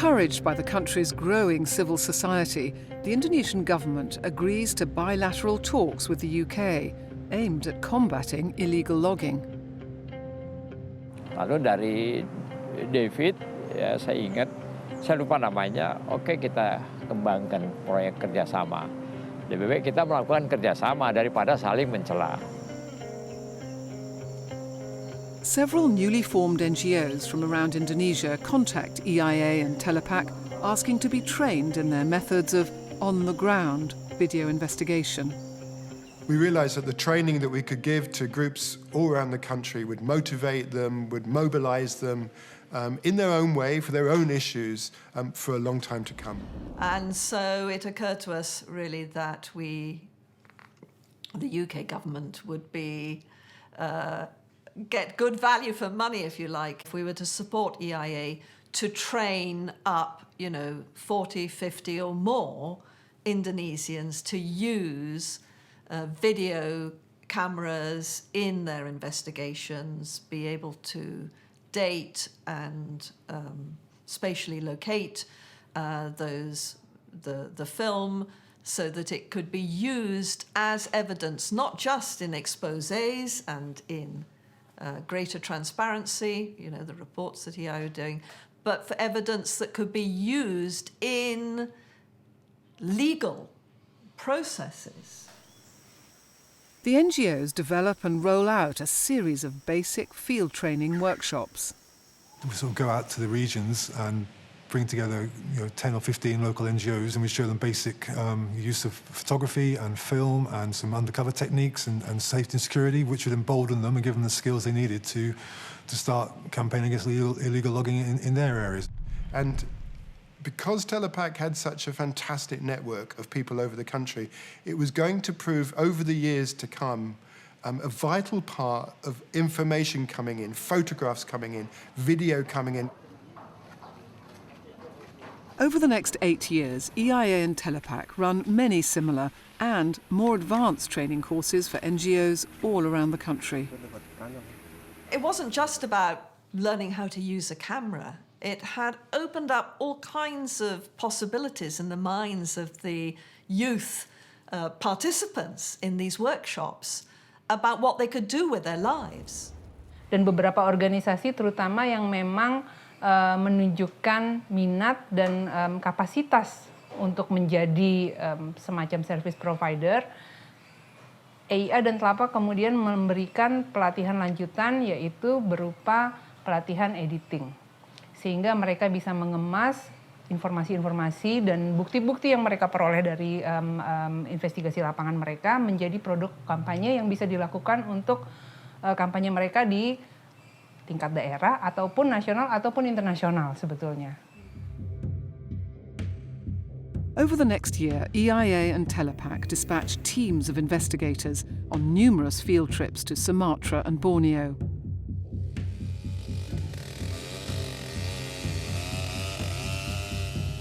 Encouraged by the country's growing civil society, the Indonesian government agrees to bilateral talks with the UK, aimed at combating illegal logging. Lalu dari David, ya saya ingat, saya lupa namanya, oke kita kembangkan proyek kerjasama. Lebih baik kita melakukan kerjasama daripada saling mencela. Several newly formed NGOs from around Indonesia contact EIA and Telapak, asking to be trained in their methods of on-the-ground video investigation. We realised that the training that we could give to groups all around the country would motivate them, would mobilise them in their own way, for their own issues, for a long time to come. And so it occurred to us, really, that the UK government would be get good value for money, if you like, if we were to support EIA to train up, 40, 50 or more Indonesians to use video cameras in their investigations, be able to date and spatially locate the film so that it could be used as evidence, not just in exposés and in greater transparency, the reports that EIA are doing, but for evidence that could be used in legal processes. The NGOs develop and roll out a series of basic field training workshops. We sort of go out to the regions and bring together 10 or 15 local NGOs, and we show them basic use of photography and film and some undercover techniques and safety and security, which would embolden them and give them the skills they needed to start campaigning against illegal logging in their areas. And because Telapak had such a fantastic network of people over the country, it was going to prove over the years to come a vital part of information coming in, photographs coming in, video coming in. Over the next 8 years, EIA and Telapak run many similar and more advanced training courses for NGOs all around the country. It wasn't just about learning how to use a camera. It had opened up all kinds of possibilities in the minds of the youth participants in these workshops about what they could do with their lives. Dan beberapa organisasi terutama yang memang menunjukkan minat dan kapasitas untuk menjadi semacam service provider, EIA dan Telapak kemudian memberikan pelatihan lanjutan, yaitu berupa pelatihan editing. Sehingga mereka bisa mengemas informasi-informasi dan bukti-bukti yang mereka peroleh dari investigasi lapangan mereka menjadi produk kampanye yang bisa dilakukan untuk kampanye mereka di tingkat daerah ataupun nasional ataupun internasional sebetulnya. Over the next year, EIA and Telapak dispatched teams of investigators on numerous field trips to Sumatra and Borneo.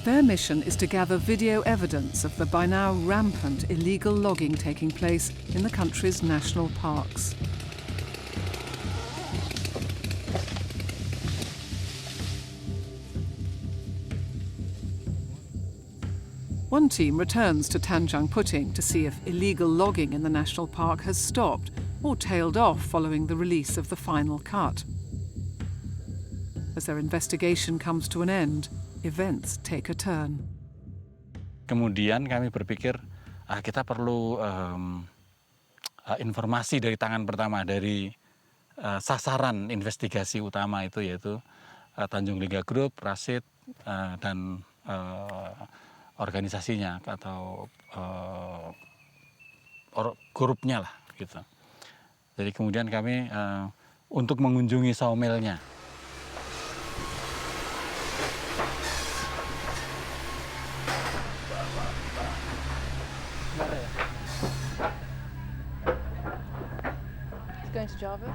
Their mission is to gather video evidence of the by now rampant illegal logging taking place in the country's national parks. One team returns to Tanjung Puting to see if illegal logging in the national park has stopped or tailed off following the release of the final cut. As their investigation comes to an end, events take a turn. Kemudian kami berpikir kita perlu informasi dari tangan pertama, dari sasaran investigasi utama itu, yaitu Tanjung Liga Group, Rasid, dan organisasinya atau grupnya lah gitu. Jadi kemudian kami untuk mengunjungi sawmillnya. Going to Java?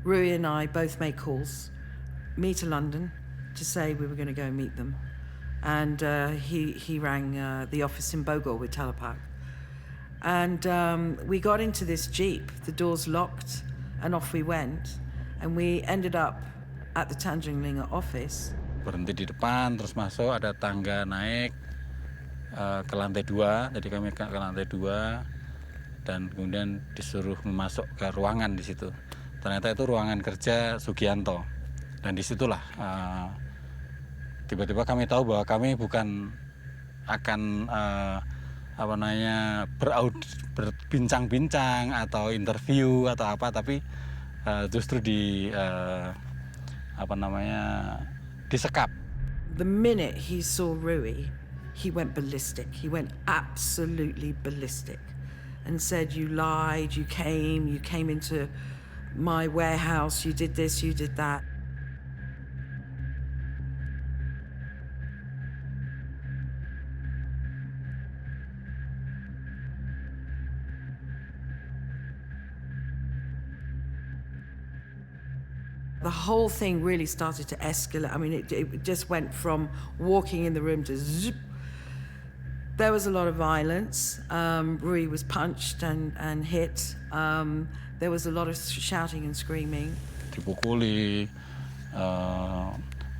Rui and I both made calls me to London to say we were going to go and meet them. And he rang the office in Bogor with Telapak. And we got into this Jeep, the doors locked, and off we went. And we ended up at the Tanjung Linga office. Berhenti di depan, terus masuk, ada tangga naik ke lantai 2. Jadi kami ke lantai 2 dan kemudian disuruh masuk ke ruangan di situ. Ternyata itu ruangan kerja Sugianto. Dan disitulah tiba-tiba kami tahu bahwa kami bukan akan berbincang-bincang atau interview atau apa, tapi justru disekap. The minute he saw Rui, he went ballistic. He went absolutely ballistic and said, "You lied, you came into my warehouse, you did this, you did that." The whole thing really started to escalate. I mean, it just went from walking in the room to zip. There was a lot of violence. Rui was punched and hit. There was a lot of shouting and screaming. Dipukuli,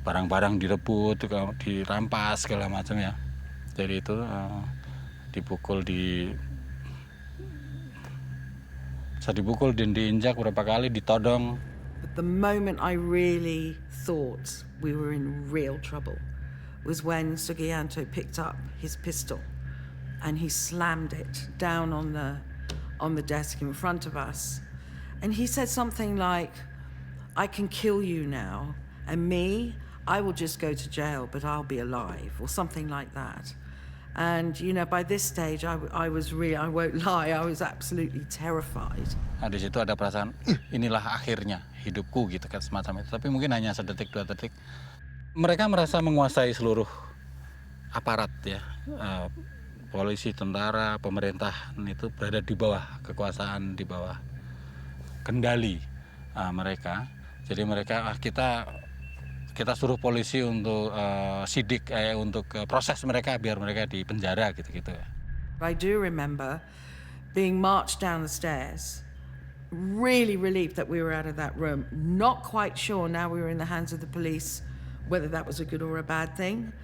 barang-barang direbut, dirampas segala macam ya. Jadi itu dipukul dan diinjak berapa kali, ditodong. But the moment I really thought we were in real trouble was when Sugianto picked up his pistol and he slammed it down on the desk in front of us. And he said something like, "I can kill you now, and me, I will just go to jail, but I'll be alive," or something like that. And, you know, by this stage, I was really, I won't lie, I was absolutely terrified. Nah, di situ ada perasaan, inilah akhirnya hidupku gitu kan, semacam itu. Tapi mungkin hanya sedetik, 2 detik. Mereka merasa menguasai seluruh aparat ya. Polisi, tentara, pemerintah itu berada di bawah kekuasaan, di bawah kendali mereka. Jadi mereka, kita suruh polisi untuk sidik, untuk proses mereka biar mereka di penjara gitu-gitu. I do remember being marched down the stairs, really relieved that we were out of that room, not quite sure now we were in the hands of the police whether that was a good or a bad thing.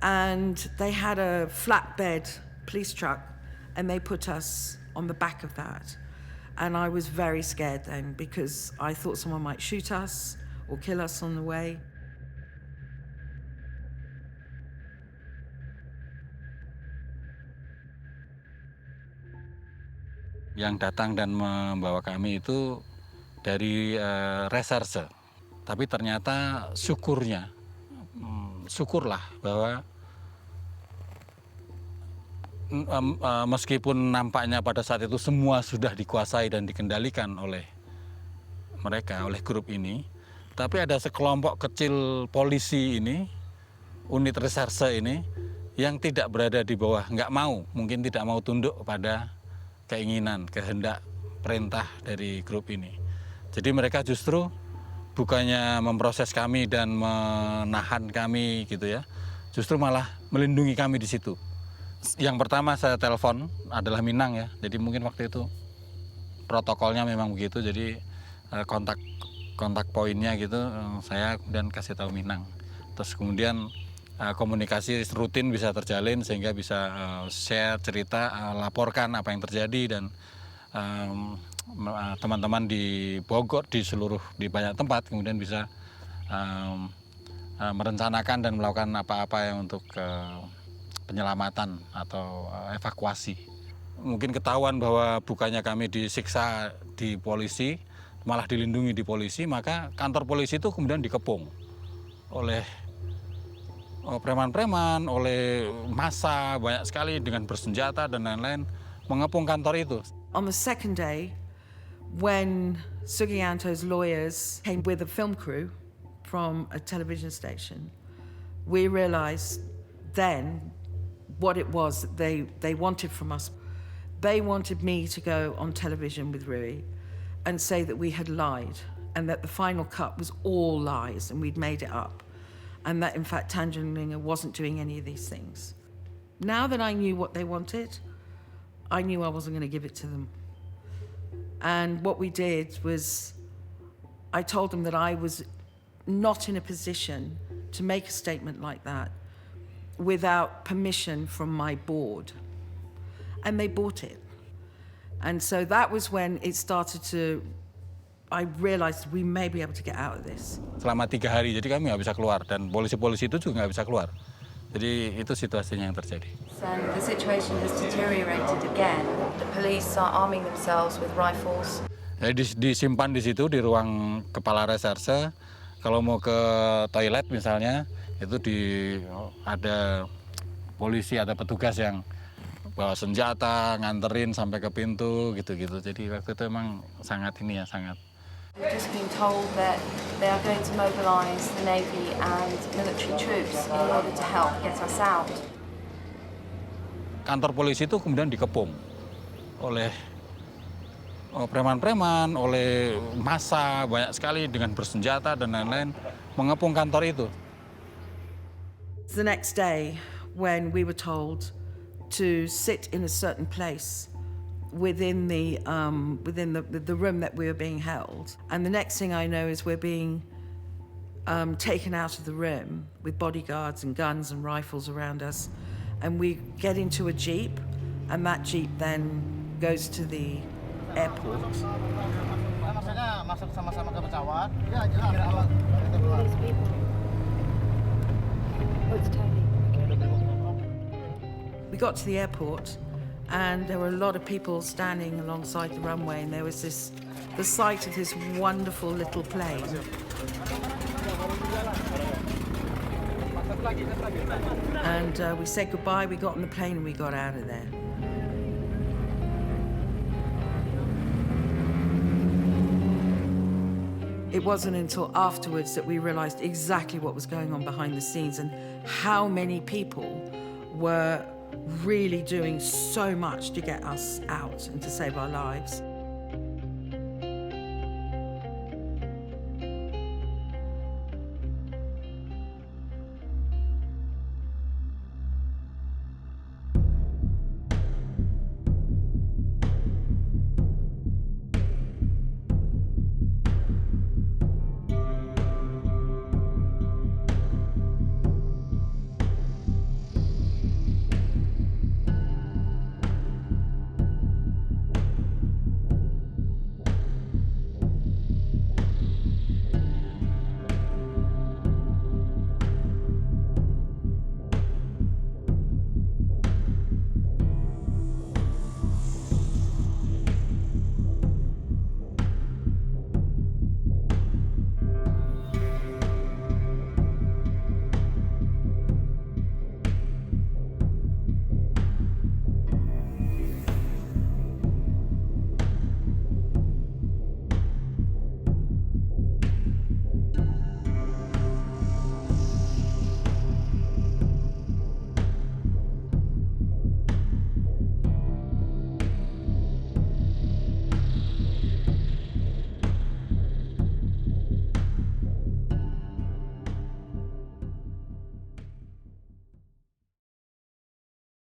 And they had a flatbed police truck and they put us on the back of that. And I was very scared then because I thought someone might shoot us or kill us on the way. Yang datang dan membawa kami itu dari reserse. Tapi ternyata syukurlah bahwa meskipun nampaknya pada saat itu semua sudah dikuasai dan dikendalikan oleh mereka, oleh grup ini, tapi ada sekelompok kecil polisi ini, unit reserse ini, yang tidak berada di bawah, mungkin tidak mau tunduk pada keinginan, kehendak, perintah dari grup ini. Jadi mereka justru bukannya memproses kami dan menahan kami gitu ya, justru malah melindungi kami di situ. Yang pertama saya telepon adalah Minang ya, jadi mungkin waktu itu protokolnya memang begitu, jadi kontak poinnya gitu saya kemudian kasih tahu Minang. Terus kemudian komunikasi rutin bisa terjalin sehingga bisa share cerita, laporkan apa yang terjadi, dan teman-teman di Bogor, di banyak tempat kemudian bisa merencanakan dan melakukan apa-apa yang untuk penyelamatan atau evakuasi. Mungkin ketahuan bahwa bukannya kami disiksa di polisi, malah dilindungi di polisi, maka kantor polisi itu kemudian dikepung oleh preman-preman, oleh massa banyak sekali dengan bersenjata dan lain-lain mengepung kantor itu. On the second day, when Sugianto's lawyers came with a film crew from a television station, we realized then what it was that they wanted from us. They wanted me to go on television with Rui and say that we had lied and that the final cut was all lies and we'd made it up, and that in fact Tanjung wasn't doing any of these things. Now that I knew what they wanted, I knew I wasn't going to give it to them. And what we did was, I told them that I was not in a position to make a statement like that without permission from my board. And they bought it. And so that was when it started to, I realized we may be able to get out of this. Selama 3 hari, jadi kami nggak bisa keluar, dan polisi-polisi itu juga nggak bisa keluar. Jadi itu situasinya yang terjadi. And the situation has deteriorated again. The police are arming themselves with rifles. Jadi disimpan di situ, di ruang kepala reserse. Kalau mau ke toilet misalnya, itu ada polisi atau petugas yang bawa senjata, nganterin sampai ke pintu, gitu-gitu. Jadi waktu itu emang sangat sangat. We've just been told that they are going to mobilise the Navy and military troops in order to help get us out. Kantor polisi itu kemudian dikepung oleh preman-preman, oleh massa, banyak sekali dengan bersenjata dan lain-lain, mengepung kantor itu. The next day, when we were told to sit in a certain place within the room that we were being held, and the next thing I know is we're being taken out of the room with bodyguards and guns and rifles around us, and we get into a jeep, and that jeep then goes to the airport. We got to the airport, and there were a lot of people standing alongside the runway, and there was the sight of this wonderful little plane. And we said goodbye, we got on the plane, and we got out of there. It wasn't until afterwards that we realized exactly what was going on behind the scenes and how many people were really doing so much to get us out and to save our lives.